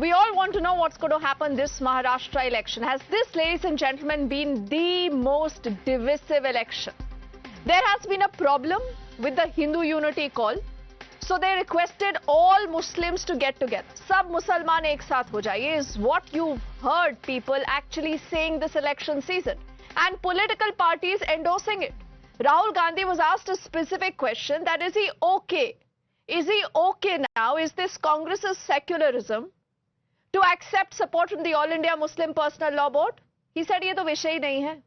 We all want to know what's going to happen this Maharashtra election. Has this, ladies and gentlemen, been the most divisive election? There has been a problem with the Hindu unity call. So they requested all Muslims to get together. Sab Musalman ek saath ho jaye is what you've heard people actually saying this election season. And political parties endorsing it. Rahul Gandhi was asked a specific question, that is he okay? Is he okay now? Is this Congress's secularism to accept support from the All India Muslim Personal Law Board? He said ye to vishay nahi hai.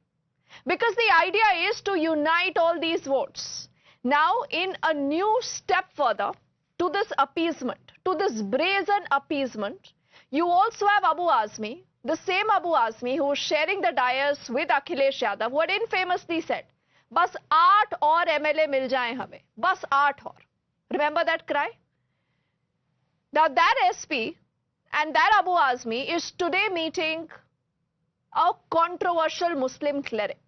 Because the idea is to unite all these votes. Now, in a new step further to this appeasement, to this brazen appeasement, you also have Abu Azmi, the same Abu Azmi who was sharing the dais with Akhilesh Yadav, who had infamously said, "Bas 8 aur MLA mil jaye hame, bas 8 aur." Remember that cry? Now, that SP and that Abu Azmi is today meeting a controversial Muslim cleric.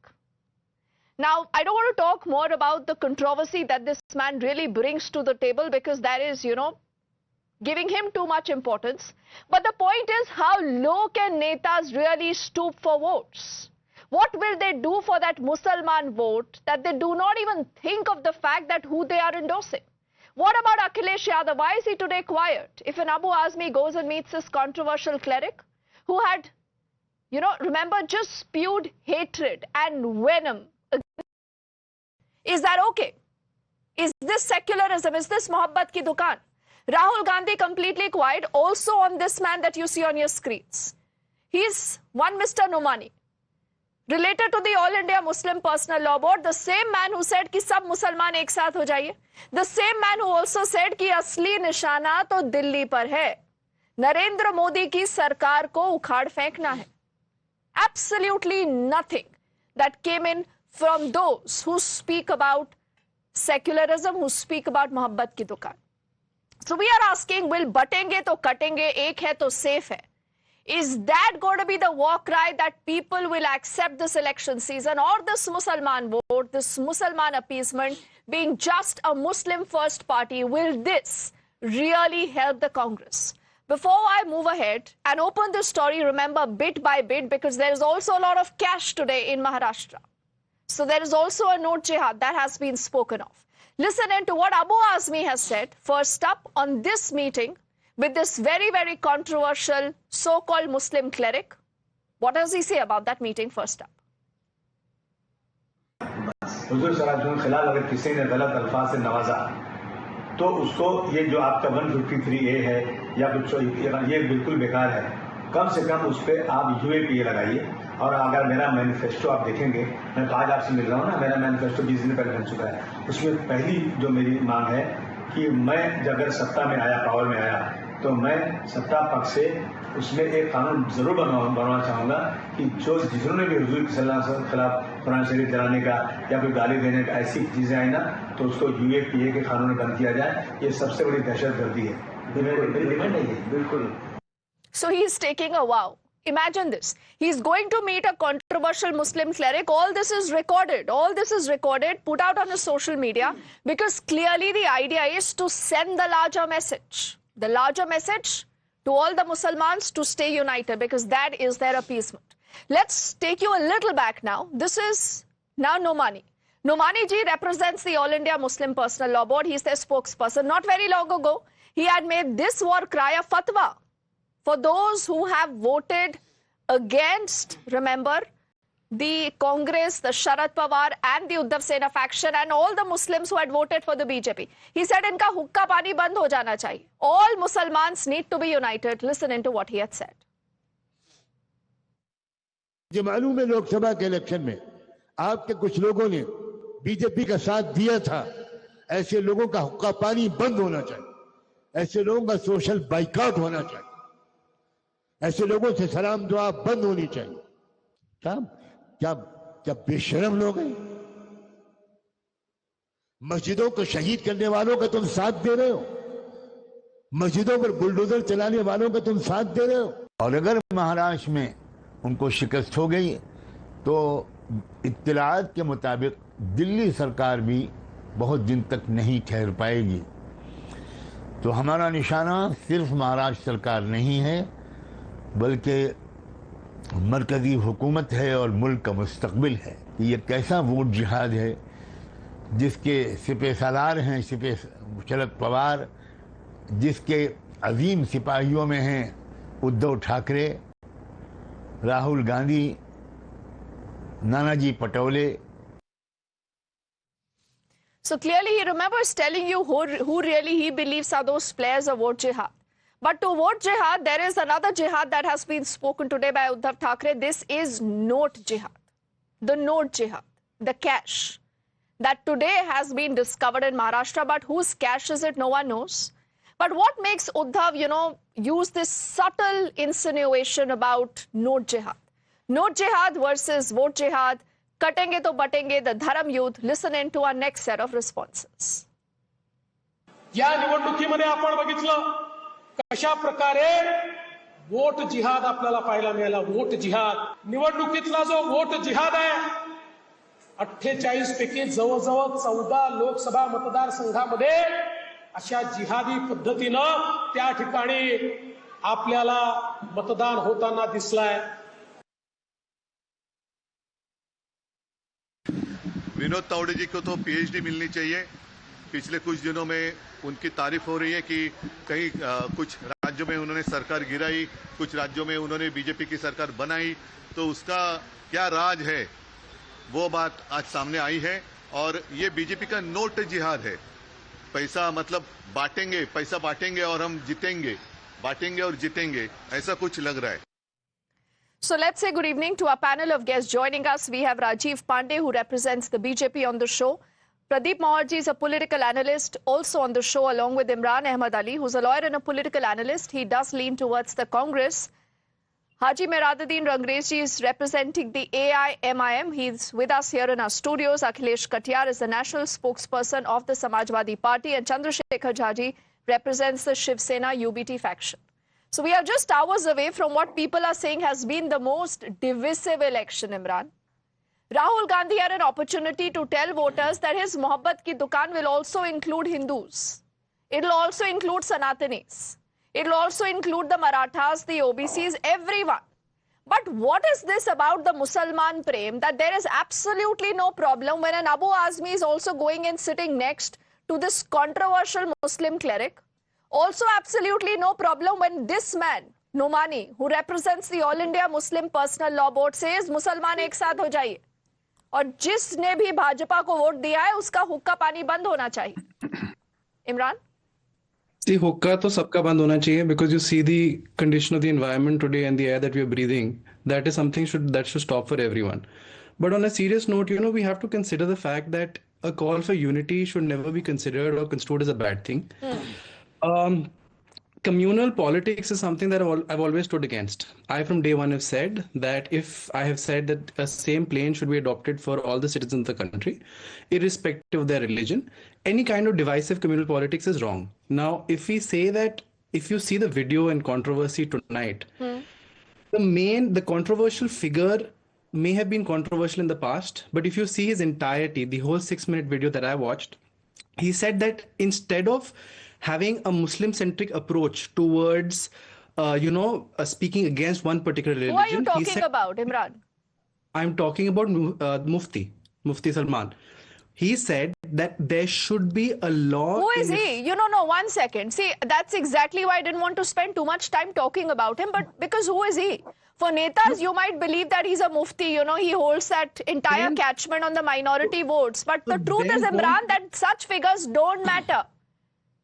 Now, I don't want to talk more about the controversy that this man really brings to the table because that is, giving him too much importance. But the point is, how low can netas really stoop for votes? What will they do for that Musalman vote that they do not even think of the fact that who they are endorsing? What about Akhilesh Yadav? Why is he today quiet? If an Abu Azmi goes and meets this controversial cleric who had, remember, just spewed hatred and venom. Is that okay? Is this secularism? Is this mohabbat ki dukaan? Rahul Gandhi completely quiet also on this man that you see on your screens. He's one Mr. Nomani, related to the All India Muslim Personal Law Board, the same man who said ki sab Musalman ek saath ho jaiye. The same man who also said ki asli nishana to Delhi par hai. Narendra Modi ki sarkar ko ukhad fenkna hai. Absolutely nothing that came in from those who speak about secularism, who speak about mohabbat ki dukaan. So we are asking, will batenge to katenge, ek hai to safe hai? Is that going to be the war cry that people will accept this election season, or this Musalman vote, this Musalman appeasement being just a Muslim first party? Will this really help the Congress? Before I move ahead and open this story, remember, bit by bit, because there is also a lot of cash today in Maharashtra. So there is also a note jihad that has been spoken of. Listen in to what Abu Azmi has said first up on this meeting with this very, very controversial so-called Muslim cleric. What does he say about that meeting first up? हुजूर सल्लल्लाहु अलैहि वसल्लम के खिलाफ अगर किसी ने गलत अल्फाज से नवाजा तो उसको ये जो आपका 153A है या कुछ ये बिल्कुल बेकार है। कम से कम उस पर आप UAPA लगाइए। और अगर मेरा मैनिफेस्टो आप देखेंगे, मैं तो आज आपसे मिल रहा हूँ ना, मेरा मैनिफेस्टो 20 दिन पहले बन चुका है। उसमें पहली जो मेरी मांग है कि मैं अगर सत्ता में आया, पावर में आया, तो मैं सत्ता पक्ष से उसमें एक कानून जरूर बनवाना चाहूँगा कि जो जिन्होंने भी हुजूर सल्लल्लाहु अलैहि वसल्लम के खिलाफ कुरान शरीफ जलाने का या कोई गाली देने का ऐसी चीज़ें आई ना, तो उसको UAPA के कानून में बंद किया जाए। ये सबसे बड़ी दहशतगर्दी है। बिल्कुल। So he is taking a vow. Imagine this. He's going to meet a controversial Muslim cleric. All this is recorded. All this is recorded, put out on the social media, because clearly the idea is to send the larger message. The larger message to all the Muslims to stay united, because that is their appeasement. Let's take you a little back now. This is now Nomani. Nomani ji represents the All India Muslim Personal Law Board. He's their spokesperson. Not very long ago, he had made this war cry a fatwa for those who have voted against, remember, the Congress, the Sharad Pawar and the Uddhav Sena faction, and all the Muslims who had voted for the BJP. He said, "Inka hukka pani band ho jana chahiye. All Muslimans need to be united." Listen into what he had said. मुझे मालूम है लोकसभा के election में आपके कुछ लोगों ने BJP का साथ दिया था। ऐसे लोगों का हुक्का पानी बंद होना चाहिए। ऐसे लोगों का सोशल बाइकआउट होना चाहिए। ऐसे लोगों से सलाम दुआ बंद होनी चाहिए। क्या बेशरम लोग हैं। मस्जिदों को शहीद करने वालों का तुम साथ दे रहे हो। मस्जिदों पर बुलडोजर चलाने वालों का तुम साथ दे रहे हो। और अगर महाराष्ट्र में उनको शिकस्त हो गई तो इत्तलात के मुताबिक दिल्ली सरकार भी बहुत दिन तक नहीं ठहर पाएगी। तो हमारा निशाना सिर्फ महाराष्ट्र सरकार नहीं है, बल्कि मरकजी हुकूमत है और मुल्क का मुस्तकबिल है। ये कैसा वोट जिहाद है जिसके सिपह सालार हैं सिपह शरद पवार, जिसके अजीम सिपाहियों में हैं उद्धव ठाकरे, राहुल गांधी, नानाजी Patole. So clearly he remembers telling you who really he believes are those players of vote jihad. But to vote jihad, there is another jihad that has been spoken today by Uddhav Thackeray. This is note jihad. The note jihad, the cash that today has been discovered in Maharashtra. But whose cash is it? No one knows. But what makes Uddhav, use this subtle insinuation about note jihad? Note jihad versus vote jihad. कटेंगे तो बटेंगे, the धर्म युद्ध. Listen in to our next set of responses. या निवडणुकीमध्ये आपण बघितलं कशा प्रकारे वोट जिहाद आपल्याला पाहायला मिळाला. वोट जिहाद, निवडणुकीतला जो वोट जिहाद आहे, 48 पैकी जवळजवळ 14 लोकसभा मतदारसंघामध्ये अशा जिहादी पद्धतीनं त्या ठिकाणी आपल्याला मतदान होताना दिसलाय. विनोद तावड़े जी को तो पीएचडी मिलनी चाहिए. पिछले कुछ दिनों में उनकी तारीफ हो रही है कि कई कुछ राज्यों में उन्होंने सरकार गिराई, कुछ राज्यों में उन्होंने बीजेपी की सरकार बनाई. तो उसका क्या राज है, वो बात आज सामने आई है. और ये बीजेपी का नोट जिहाद है. पैसा मतलब बांटेंगे, पैसा बांटेंगे और हम जीतेंगे, बांटेंगे और जीतेंगे, ऐसा कुछ लग रहा है. So let's say good evening to our panel of guests joining us. We have Rajiv Pandey, who represents the BJP on the show. Pradeep Maharji is a political analyst also on the show, along with Imran Ahmad Ali, who's a lawyer and a political analyst. He does lean towards the Congress. Haji Meraduddin Rangrezi is representing the AIMIM. He's with us here in our studios. Akhilesh Katiyar is the national spokesperson of the Samajwadi Party, and Chandrasekhar Jhaji represents the Shiv Sena UBT faction. So we are just hours away from what people are saying has been the most divisive election, Imran. Rahul Gandhi had an opportunity to tell voters that his Mohabbat ki dukaan will also include Hindus. It will also include Sanatanis. It will also include the Marathas, the OBCs, everyone. But what is this about the Musalman Prem, that there is absolutely no problem when an Abu Azmi is also going and sitting next to this controversial Muslim cleric? Also absolutely no problem when this man, Nomani, who represents the All India Muslim Personal Law Board, says मुसलमान एक साथ हो जाइए, और जिसने भी भाजपा को vote दिया है उसका हुक्का पानी बंद होना चाहिए. इमरान? See, हुक्का तो सबका बंद होना चाहिए, because you see the condition of the environment today and the air that we are breathing. That is something that should stop for everyone. But on a serious note, we have to consider the fact that a call for unity should never be considered or construed as a bad thing. Communal politics is something that I've always stood against. I from day one have said that if I have said that a same plane should be adopted for all the citizens of the country, irrespective of their religion, any kind of divisive communal politics is wrong. Now, if we say that, if you see the video and controversy tonight, the controversial figure may have been controversial in the past, but if you see his entirety, the whole 6-minute video that I watched, he said that instead of having a Muslim-centric approach towards, speaking against one particular religion. Who are you talking about, Imran? I'm talking about Mufti Salman. He said that there should be a law. Who is he? No, 1 second. See, that's exactly why I didn't want to spend too much time talking about him, but because who is he? For Netas, you might believe that he's a Mufti, he holds that entire catchment on the minority votes. But the truth is, Imran, that such figures don't matter.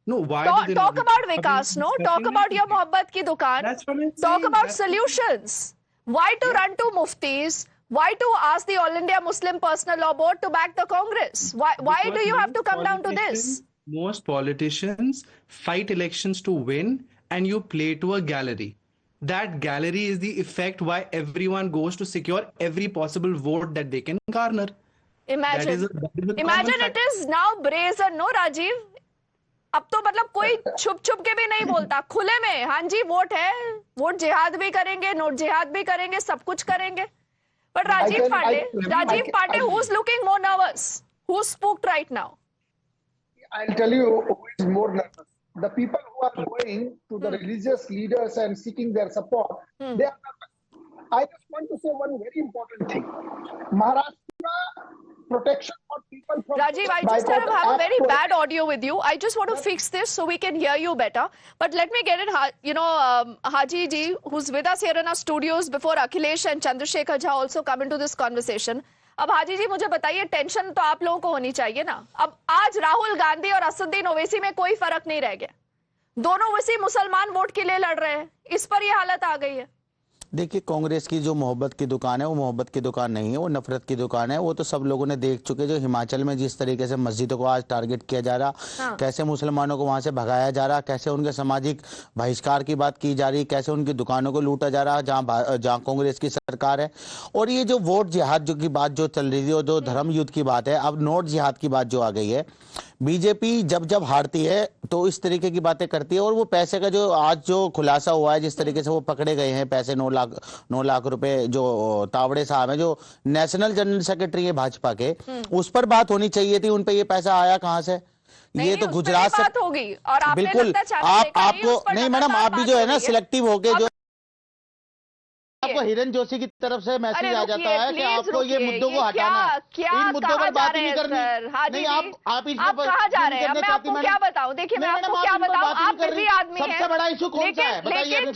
No, why talk about Vikas, no? Talk about your Mohabbat ki dukaan. Talk about solutions. Why to run to Muftis? Why to ask the All India Muslim Personal Law Board to back the Congress? Why do you have to come down to this? Most politicians fight elections to win, and you play to a gallery. That gallery is the effect why everyone goes to secure every possible vote that they can garner. Imagine it is now brazen, no, Rajiv? अब तो मतलब कोई छुप के भी नहीं बोलता, खुले में, हाँ जी वोट है, वोट जिहाद भी करेंगे, नोट जिहाद भी करेंगे, सब कुछ करेंगे. But Rajiv Pandey, who's looking more nervous? Who's spooked right now? I'll tell you who is more nervous. the people who are going to the religious leaders and seeking their support, they are not. I just want to say one very important thing. Maharashtra protection for people from Rajiv, I just have a very bad audio with you. I just want to fix this so we can hear you better. But let me get it, Haji ji, who's with us here in our studios before Akhilesh and Chandrasekhar Jha also come into this conversation. अब हाजी जी मुझे बताइए, tension तो आप लोगों को होनी चाहिए ना। अब आज राहुल गांधी और असदुद्दीन ओवैसी में कोई फर्क नहीं रह गया, दोनों वैसी मुसलमान वोट के लिए लड़ रहे हैं, इस पर ये हालत आ गई है। देखिए, कांग्रेस की जो मोहब्बत की दुकान है वो मोहब्बत की दुकान नहीं है, वो नफरत की दुकान है। वो तो सब लोगों ने देख चुके। जो हिमाचल में जिस तरीके से मस्जिदों को आज टारगेट किया जा रहा, कैसे मुसलमानों को वहां से भगाया जा रहा, कैसे उनके सामाजिक बहिष्कार की बात की जा रही, कैसे उनकी दुकानों को लूटा जा रहा जहां कांग्रेस की सरकार है। और ये जो वोट जिहाद की बात जो चल रही थी और जो धर्म युद्ध की बात है, अब नोट जिहाद की बात जो आ गई है। बीजेपी जब जब हारती है तो इस तरीके की बातें करती है। और वो पैसे का जो आज जो खुलासा हुआ है, जिस तरीके से वो पकड़े गए हैं पैसे 9 लाख रुपए, जो तावड़े साहब हैं, जो नेशनल जनरल सेक्रेटरी है भाजपा के, उस पर बात होनी चाहिए थी। उन पे ये पैसा आया कहाँ से? ये तो गुजरात से होगी। और बिल्कुल आपको नहीं मैडम, आप भी जो है ना सिलेक्टिव होके जो आपको हिरन जोशी की तरफ से मैसेज आ जाता है कि आपको ये मुद्दों को हटाना है, इन मुद्दों पर बात नहीं करनी। नहीं, आप कहाँ जा रहे हैं? मैं आपको क्या बताऊं? देखिए, मैं आपको क्या बताऊं, आप बिजी आदमी हैं। सबसे बड़ा इशू कौन सा है बताइए? लेकिन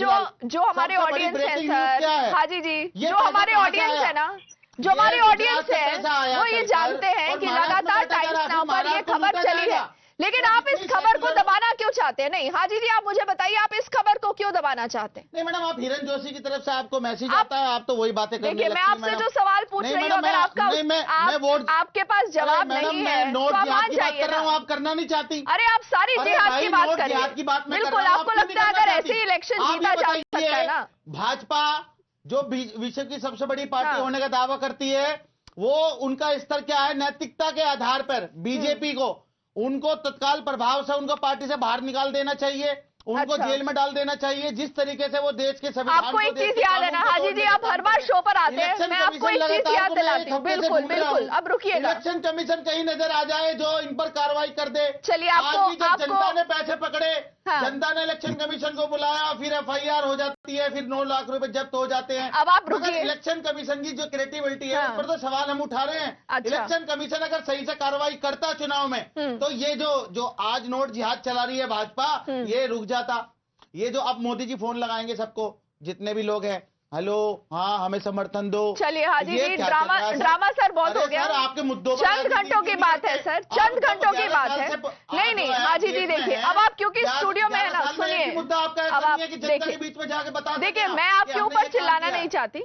जो हमारे ऑडियंस है सर, हाजी जी, जो हमारे ऑडियंस है ना, जो हमारे ऑडियंस है, वो ये जानते हैं कि लगातार टाइम्स नाउ पर ये खबर चली है, लेकिन आप इस खबर को दबाना क्यों चाहते हैं? नहीं हाजी जी, आप मुझे बताइए, आप इस खबर को क्यों दबाना चाहते हैं? नहीं मैडम, आप हिरन जोशी की तरफ से आपको मैसेज आता है, आप तो वही बातें करने लगती हैं। देखिए, मैं आपसे जो सवाल पूछ रही हूँ, अगर आपके पास जवाब नहीं है तो आप मान जाइए ना। आप करना नहीं चाहती? अरे आप सारी जिहाद की बात करिए। बिल्कुल, आपको लगता है अगर ऐसे इलेक्शन जीता जा सकता है ना? भाजपा जो विश्व की सबसे बड़ी पार्टी होने का दावा करती है, वो उनका स्तर क्या है? नैतिकता के आधार पर बीजेपी को, उनको तत्काल प्रभाव से उनको पार्टी से बाहर निकाल देना चाहिए, उनको जेल में डाल देना चाहिए। जिस तरीके से वो देश के संविधान आपको एक चीज याद है ना हाजी जी, आप हर बार शो पर आते हैं, मैं आपको एक चीज याद दिलाती हूँ। बिल्कुल बिल्कुल, अब रुकिएगा। इलेक्शन कमीशन कहीं नजर आ जाए जो इन पर कार्रवाई कर दे। चलिए, आपको जनता ने पैसे पकड़े, जनता ने इलेक्शन कमीशन को बुलाया, फिर FIR हो जाती है, फिर 9 लाख रुपए जब्त हो जाते हैं। अब आप रुकिए। इलेक्शन कमीशन की जो क्रिएटिविटी है, उस पर तो सवाल हम उठा रहे हैं। इलेक्शन कमीशन अगर सही से कार्रवाई करता चुनाव में, तो ये जो आज नोट जिहाद चला रही है भाजपा, ये रुक जाता। ये जो अब मोदी जी फोन लगाएंगे सबको, जितने भी लोग हैं, हेलो हाँ हमें समर्थन दो। चलिए हाजी जी, ड्रामा सर बहुत हो गया। आपके मुद्दों चंद घंटों की बात है सर, चंद घंटों की बात है। नहीं हाजी जी, देखिए अब आप क्योंकि स्टूडियो में है ना, सुनिए, अब आप देखिए, मैं आपके ऊपर चिल्लाना नहीं चाहती।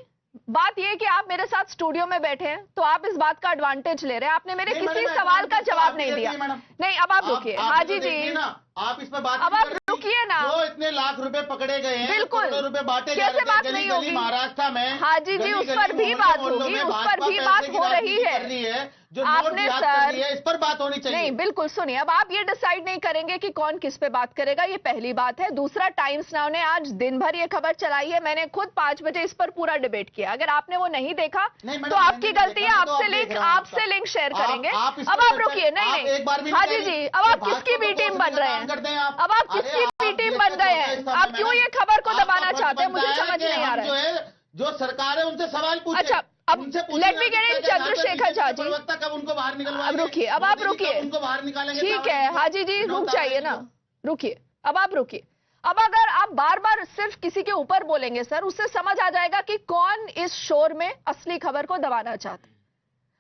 बात ये कि आप मेरे साथ स्टूडियो में बैठे हैं, तो आप इस बात का एडवांटेज ले रहे हैं। आपने मेरे किसी सवाल का जवाब नहीं दिया। नहीं, अब आप रुकिए हाजी जी, आप इस पर बात अब आप रुकिए ना। जो इतने लाख रुपए पकड़े गए हैं, बिल्कुल रुपए बांटे कैसे बात नहीं होगी महाराष्ट्र में हाजी जी, उस पर भी बात होगी, उस पर भी बात हो रही है। जो आपने सर इस पर बात होनी चाहिए। नहीं बिल्कुल, सुनिए, अब आप ये डिसाइड नहीं करेंगे कि कौन किस पे बात करेगा, ये पहली बात है। दूसरा, टाइम्स नाउ ने आज दिन भर ये खबर चलाई है, मैंने खुद 5 बजे इस पर पूरा डिबेट किया। अगर आपने वो नहीं देखा तो आपकी गलती है, आपसे लिंक शेयर करेंगे। अब आप रुकिए। नहीं हाजी जी, अब आप किसकी बी टीम बन रहे हैं? अब आप किसकी बी टीम बन रहे हैं? आप क्यों ये खबर को दबाना चाहते हैं? मुझे समझ नहीं आ रहा है। जो सरकार है उनसे सवाल पूछे। अच्छा, अब let me get in Chandrashekhar Jha ji. कब उनको बाहर निकलवाएंगे? अब रुकिए, अब आप रुकिए, उनको बाहर निकालेंगे। ठीक है हाजी जी, रुक जाइए ना, रुकिए, अब आप रुकिए। अब अगर आप बार बार सिर्फ किसी के ऊपर बोलेंगे सर, उससे समझ आ जाएगा कि कौन इस शोर में असली खबर को दबाना चाहते हैं।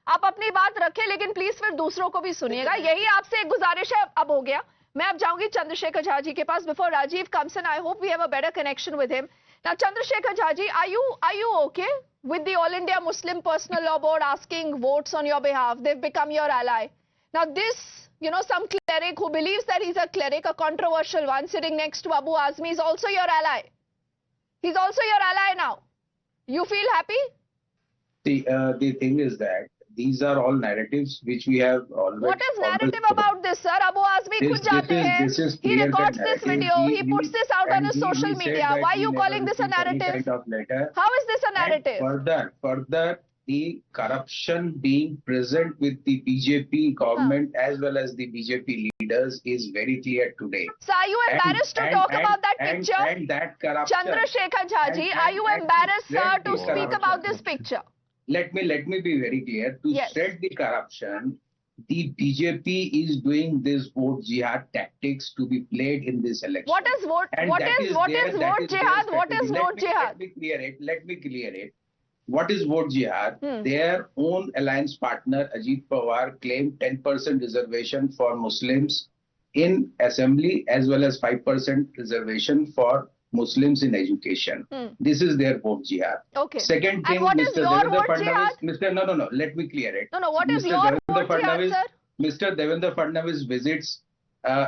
आप अपनी बात रखें, लेकिन प्लीज फिर दूसरों को भी सुनिएगा। यही आपसे एक गुजारिश है। अब हो गया, मैं अब जाऊंगी चंद्रशेखर झा जी के पास before Rajiv comes in. I hope we have a better connection with him. Now, Chandrasekhar Jha ji, are you okay with the All India Muslim Personal Law Board asking votes on your behalf? They've become your ally. Now, this, some cleric who believes that he's a cleric, a controversial one, sitting next to Abu Azmi, is also your ally. He's also your ally now. You feel happy? The thing is that these are all narratives which we have always. What is narrative about this, sir? Abu Azmi khud jaate hain. He records this video. He puts this out on his social media. Why are you calling this a narrative? How is this a narrative? Further, the corruption being present with the BJP government as well as the BJP leaders is very clear today. So are you embarrassed to talk about that picture? And that corruption. Chandrasekhar Jhaji, are you embarrassed, sir, to speak about this picture? Let me be very clear. To spread the corruption, the BJP is doing this vote jihad tactics to be played in this election. What is vote? What is vote jihad? What is vote jihad? Let me clear it. What is vote jihad? Their own alliance partner Ajit Pawar claimed 10% reservation for Muslims in assembly as well as 5% reservation for Muslims in education. This is their vote jihad. Okay. Second thing, and what is Mr. your Devendra vote jihad? Fadnavis, no, let me clear it. No, what is Mr. your Devendra vote jihad, Fadnavis, sir? Mr. Devendra Fadnavis visits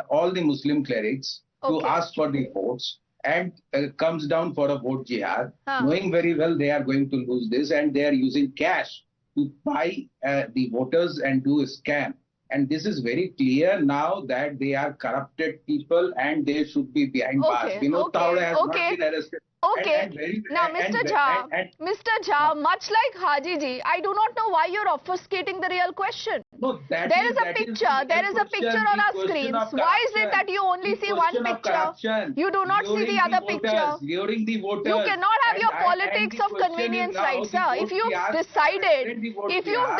all the Muslim clerics to ask for the votes and comes down for a vote jihad, knowing very well they are going to lose this, and they are using cash to buy the voters and do a scam. And this is very clear now that they are corrupted people and they should be behind bars. Vinod Tawde has not been arrested. Okay. Now, Mr. Jha, much like Haji ji, I do not know why you're obfuscating the real question. No, there is a picture on our screens. Why is it that you only see one picture? You do not see the other picture. During the voters. You cannot have your politics of convenience, right, sir? If you've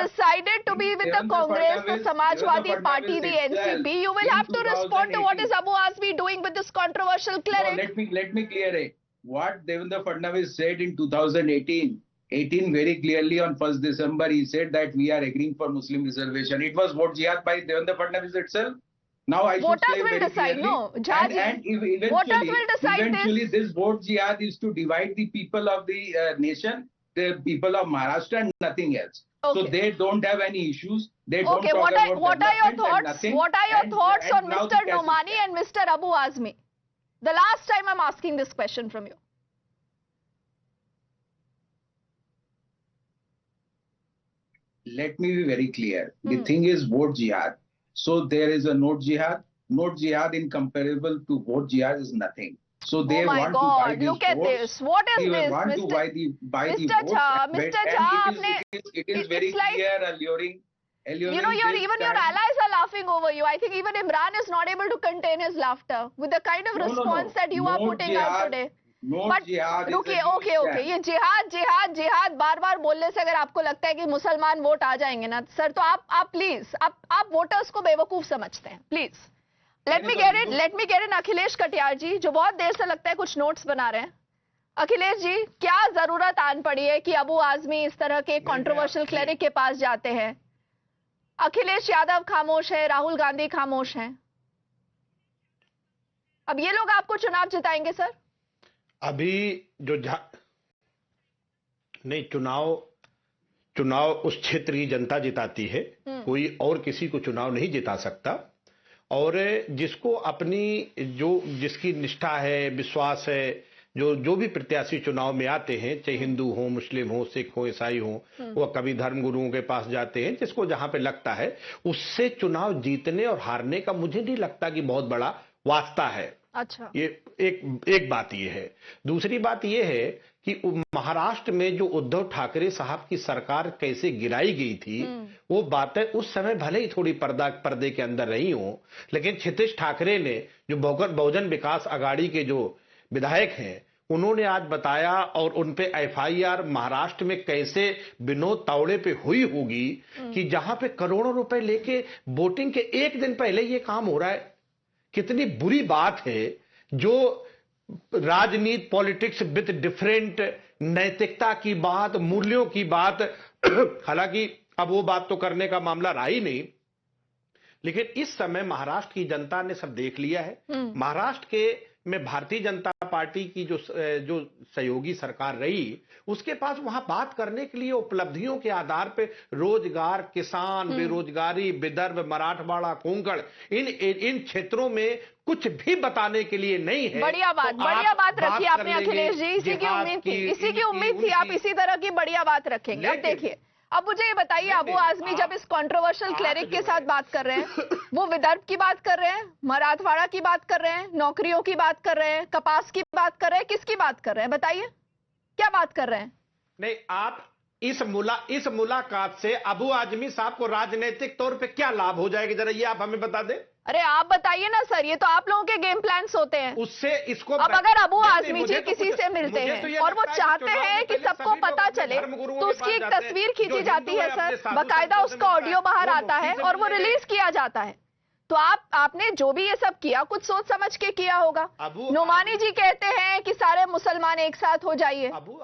decided to be with the Congress, the Samajwadi Party, the NCP, you will have to respond to what is Abu Azmi doing with this controversial cleric. No, let me clear it. What Devendra Fadnavis said in 2018 very clearly on 1st December, he said that we are agreeing for Muslim reservation. It was vote jihad by Devendra Fadnavis itself. Now I should say very clearly. No, Jhaji, and eventually this vote jihad is to divide the people of the nation, the people of Maharashtra, and nothing else. Okay. So they don't have any issues. They don't talk what are your thoughts? What are your thoughts on now Mr. Nomani and Mr. Abu Azmi? The last time I'm asking this question from you. Let me be very clear. The thing is vote jihad. So there is a note jihad. Note jihad incomparable to vote jihad is nothing. So they want to buy these look at votes. this. What is they this, want Mr. to buy the votes. Mr. Jha, it is very clear, alluring. You know, even your allies are laughing over you. I think even Imran is not able to contain his laughter with the kind of response that you are putting out today. But रुकिए, okay. ये जिहाद बार बोलने से अगर आपको लगता है कि मुसलमान वोट आ जाएंगे ना, सर, तो आप प्लीज आप वोटर्स को बेवकूफ समझते हैं, please. Let me get in Akhilesh Katiyar ji, जो बहुत देर से लगता है कुछ नोट्स बना रहे हैं. अखिलेश जी, क्या जरूरत आन पड़ी है कि अबू आजमी इस तरह के कंट्रोवर्शियल क्लेरिक के पास जाते हैं? अखिलेश यादव खामोश है, राहुल गांधी खामोश हैं. अब ये लोग आपको चुनाव जिताएंगे सर? अभी जो नहीं, चुनाव उस क्षेत्र की जनता जिताती है, कोई और किसी को चुनाव नहीं जिता सकता. और जिसको अपनी जिसकी निष्ठा है, विश्वास है, जो भी प्रत्याशी चुनाव में आते हैं, चाहे हिंदू हो, मुस्लिम हो, सिख हो, ईसाई हो, वो कभी धर्म गुरुओं के पास जाते हैं, जिसको जहां पे लगता है उससे चुनाव जीतने और हारने का मुझे नहीं लगता कि बहुत बड़ा वास्ता है. अच्छा, ये एक बात ये है. दूसरी बात ये है कि महाराष्ट्र में जो उद्धव ठाकरे साहब की सरकार कैसे गिराई गई थी, वो बातें उस समय भले ही थोड़ी पर्दे के अंदर रही हो, लेकिन क्षितिज ठाकरे ने, जो बहुजन विकास अघाड़ी के जो विधायक हैं, उन्होंने आज बताया, और उन पे एफआईआर महाराष्ट्र में कैसे विनोद तावड़े पे हुई होगी कि जहां पे करोड़ों रुपए लेके वोटिंग के एक दिन पहले ये काम हो रहा है. कितनी बुरी बात है. जो राजनीति, पॉलिटिक्स विद डिफरेंट, नैतिकता की बात, मूल्यों की बात, हालांकि अब वो बात तो करने का मामला रहा ही नहीं, लेकिन इस समय महाराष्ट्र की जनता ने सब देख लिया है. महाराष्ट्र के में भारतीय जनता पार्टी की जो सहयोगी सरकार रही, उसके पास वहां बात करने के लिए उपलब्धियों के आधार पे रोजगार, किसान, बेरोजगारी, विदर्भ, मराठवाड़ा, कोंकण, इन क्षेत्रों में कुछ भी बताने के लिए नहीं है. बढ़िया बात रखी आपने अखिलेश जी. इसी की उम्मीद थी आप इसी तरह की बढ़िया बात रखेंगे. अब देखिए, अब मुझे ये बताइए, अबू आजमी जब इस कंट्रोवर्शियल क्लेरिक के साथ बात कर रहे हैं, वो विदर्भ की बात कर रहे हैं, मराठवाड़ा की बात कर रहे हैं, नौकरियों की बात कर रहे हैं, कपास की बात कर रहे हैं, किसकी बात कर रहे हैं? बताइए, क्या बात कर रहे हैं? नहीं, आप इस मुलाकात से अबू आजमी साहब को राजनीतिक तौर पे क्या लाभ हो जाएगा, जरा ये आप हमें बता दें. अरे आप बताइए ना सर, ये तो आप लोगों के गेम प्लान्स होते हैं। उससे इसको अब अगर अबू आजमी जी तो किसी से मिलते हैं और वो चाहते हैं कि सबको पता चले, तो उसकी एक तस्वीर खींची जाती है सर, बकायदा उसका ऑडियो बाहर आता है और वो रिलीज किया जाता है। तो आपने जो भी ये सब किया कुछ सोच समझ के किया होगा। नोमानी जी कहते हैं कि सारे मुसलमान एक साथ हो जाइए। अबू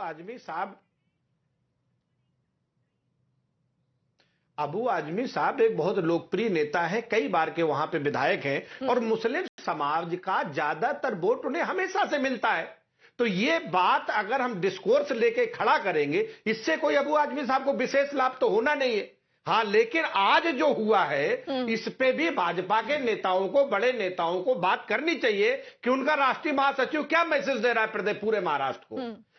आजमी साहब एक बहुत लोकप्रिय नेता है, कई बार के वहां पे विधायक हैं और मुस्लिम समाज का ज्यादातर वोट उन्हें हमेशा से मिलता है। तो ये बात अगर हम डिस्कोर्स लेके खड़ा करेंगे, इससे कोई अबू आजमी साहब को विशेष लाभ तो होना नहीं है। हाँ, लेकिन आज जो हुआ है इस पे भी भाजपा के नेताओं को, बड़े नेताओं को बात करनी चाहिए कि उनका राष्ट्रीय महासचिव क्या मैसेज दे रहा है पूरे महाराष्ट्र को।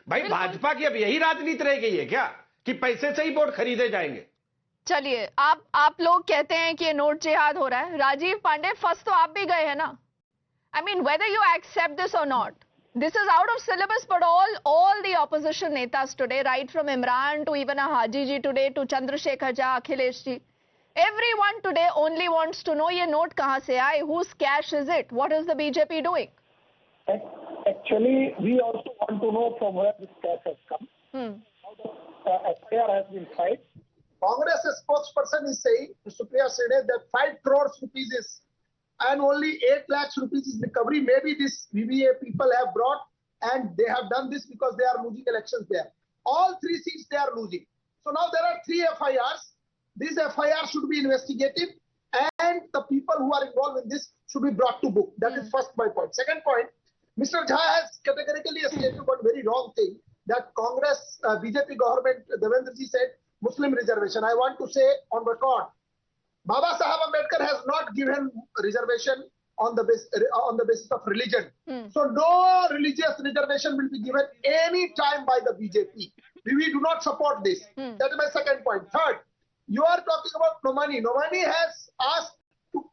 भाई भाजपा की अब यही राजनीति रह गई है क्या कि पैसे से ही वोट खरीदे जाएंगे? चलिए, आप लोग कहते हैं कि ये नोट जिहाद हो रहा है। राजीव पांडे, फर्स्ट तो आप भी गए हैं ना। I mean whether you accept this or not, this is out of syllabus, but all the opposition netas today, right from Imran to even a Haji ji today to Chandrasekhar Jha, Akhilesh ji, everyone today only wants to know ye note kahan se aaye, whose cash is it, what is the BJP doing? Actually, we also want to know from where this cash has come. How the FIR has been filed. Congress spokesperson is saying, Supriya Sene, that 5 crores rupees is and only 8 lakhs rupees is recovery. Maybe this VVA people have brought and they have done this because they are losing elections there. All 3 seats they are losing. So now there are 3 FIRs. These FIRs should be investigative and the people who are involved in this should be brought to book. That is first my point. Second point, Mr. Jha has categorically stated one very wrong thing, that Congress, BJP government, Devendra ji said Muslim reservation. I want to say on record, Baba Saheb Ambedkar has not given reservation on the basis of religion. So no religious reservation will be given any time by the BJP. We do not support this. That is my second point. Third, you are talking about Nomani. Nomani has asked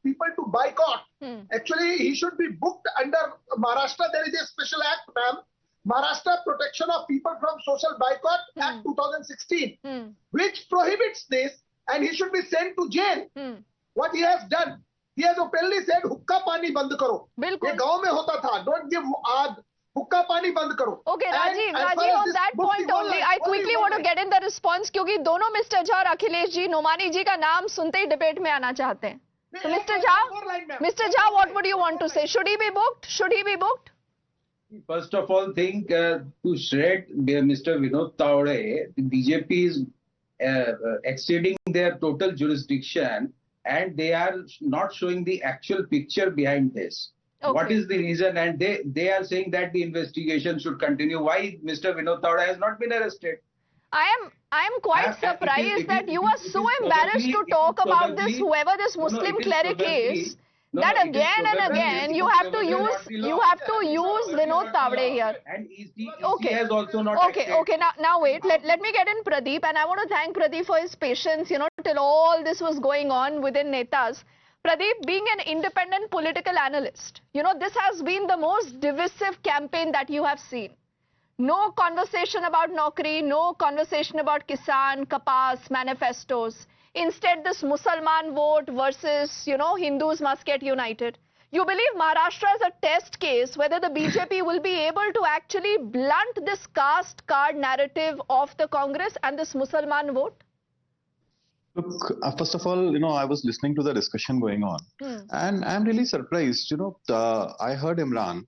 people to boycott. Actually, he should be booked under Maharashtra. There is a special act, ma'am. Maharashtra Protection of People from Social Boycott Act 2016, which prohibits this. And he should be sent to jail. What he has done, he has openly said, "Hukka pani band karo." बिल्कुल। ये गांव में होता था. Don't give aad. Hukka pani band karo. Okay, Rajiv, on that point only, I quickly want to get in the response क्योंकि दोनों mister Jha और अखिलेश जी नोमानी जी का नाम सुनते ही डिबेट में आना चाहते हैं। So Mr. Jha, what would you want to say? Should he be booked? Should he be booked? First of all, think to shred Mr. Vinod Tawade, the BJP is exceeding their total jurisdiction and they are not showing the actual picture behind this. Okay. What is the reason? And they are saying that the investigation should continue. Why Mr. Vinod Tawade has not been arrested? I am quite surprised that you are so embarrassed to talk about this, whoever this Muslim cleric is, that again and again you have to use Vinod Tawade here. And he has also not acted. Okay. Now wait. Let me get in Pradeep, and I want to thank Pradeep for his patience. Till all this was going on within Netas. Pradeep, being an independent political analyst, this has been the most divisive campaign that you have seen. No conversation about Naukri, no conversation about Kisan, Kapas, manifestos. Instead, this Musalman vote versus, Hindus must get united. You believe Maharashtra is a test case whether the BJP will be able to actually blunt this caste card narrative of the Congress and this Musalman vote? Look, first of all, I was listening to the discussion going on and I'm really surprised. I heard Imran,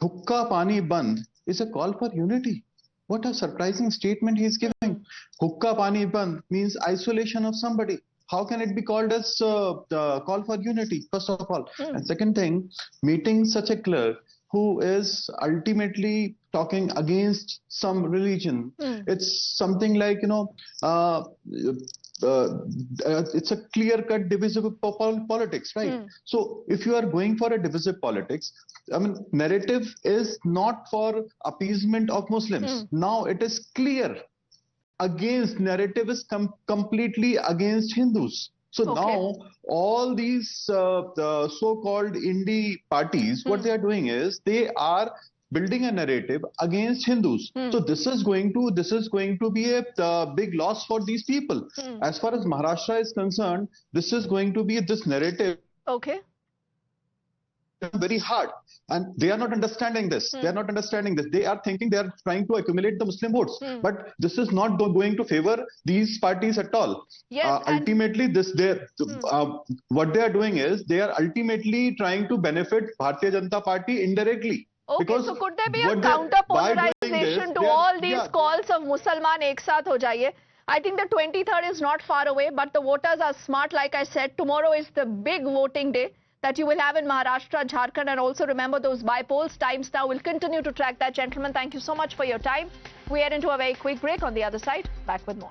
Hukka Pani Band is a call for unity. What a surprising statement he is giving. Hukka Pani Band means isolation of somebody. How can it be called as call for unity, first of all? And second thing, meeting such a clerk who is ultimately talking against some religion, it's something like, it's a clear-cut divisive politics, right? So if you are going for a divisive politics, narrative is not for appeasement of Muslims. Now it is clear against, narrative is completely against Hindus. So now all these so-called indie parties, what they are doing is they are building a narrative against Hindus. So this is going to be a big loss for these people. As far as Maharashtra is concerned, this is going to be this narrative. Okay. very hard, and they are not understanding this. They are not understanding this. They are thinking they are trying to accumulate the Muslim votes, but this is not going to favor these parties at all. Yes, ultimately, what they are doing is they are ultimately trying to benefit Bharatiya Janata Party indirectly. Okay, because so could there be a counter polarization to all these calls of Musalman ek saath ho jaiye? I think the 23rd is not far away, but the voters are smart. Like I said, tomorrow is the big voting day that you will have in Maharashtra, Jharkhand, and also remember those by-polls. Times Now will continue to track that. Gentlemen, thank you so much for your time. We head into a very quick break. On the other side, back with more.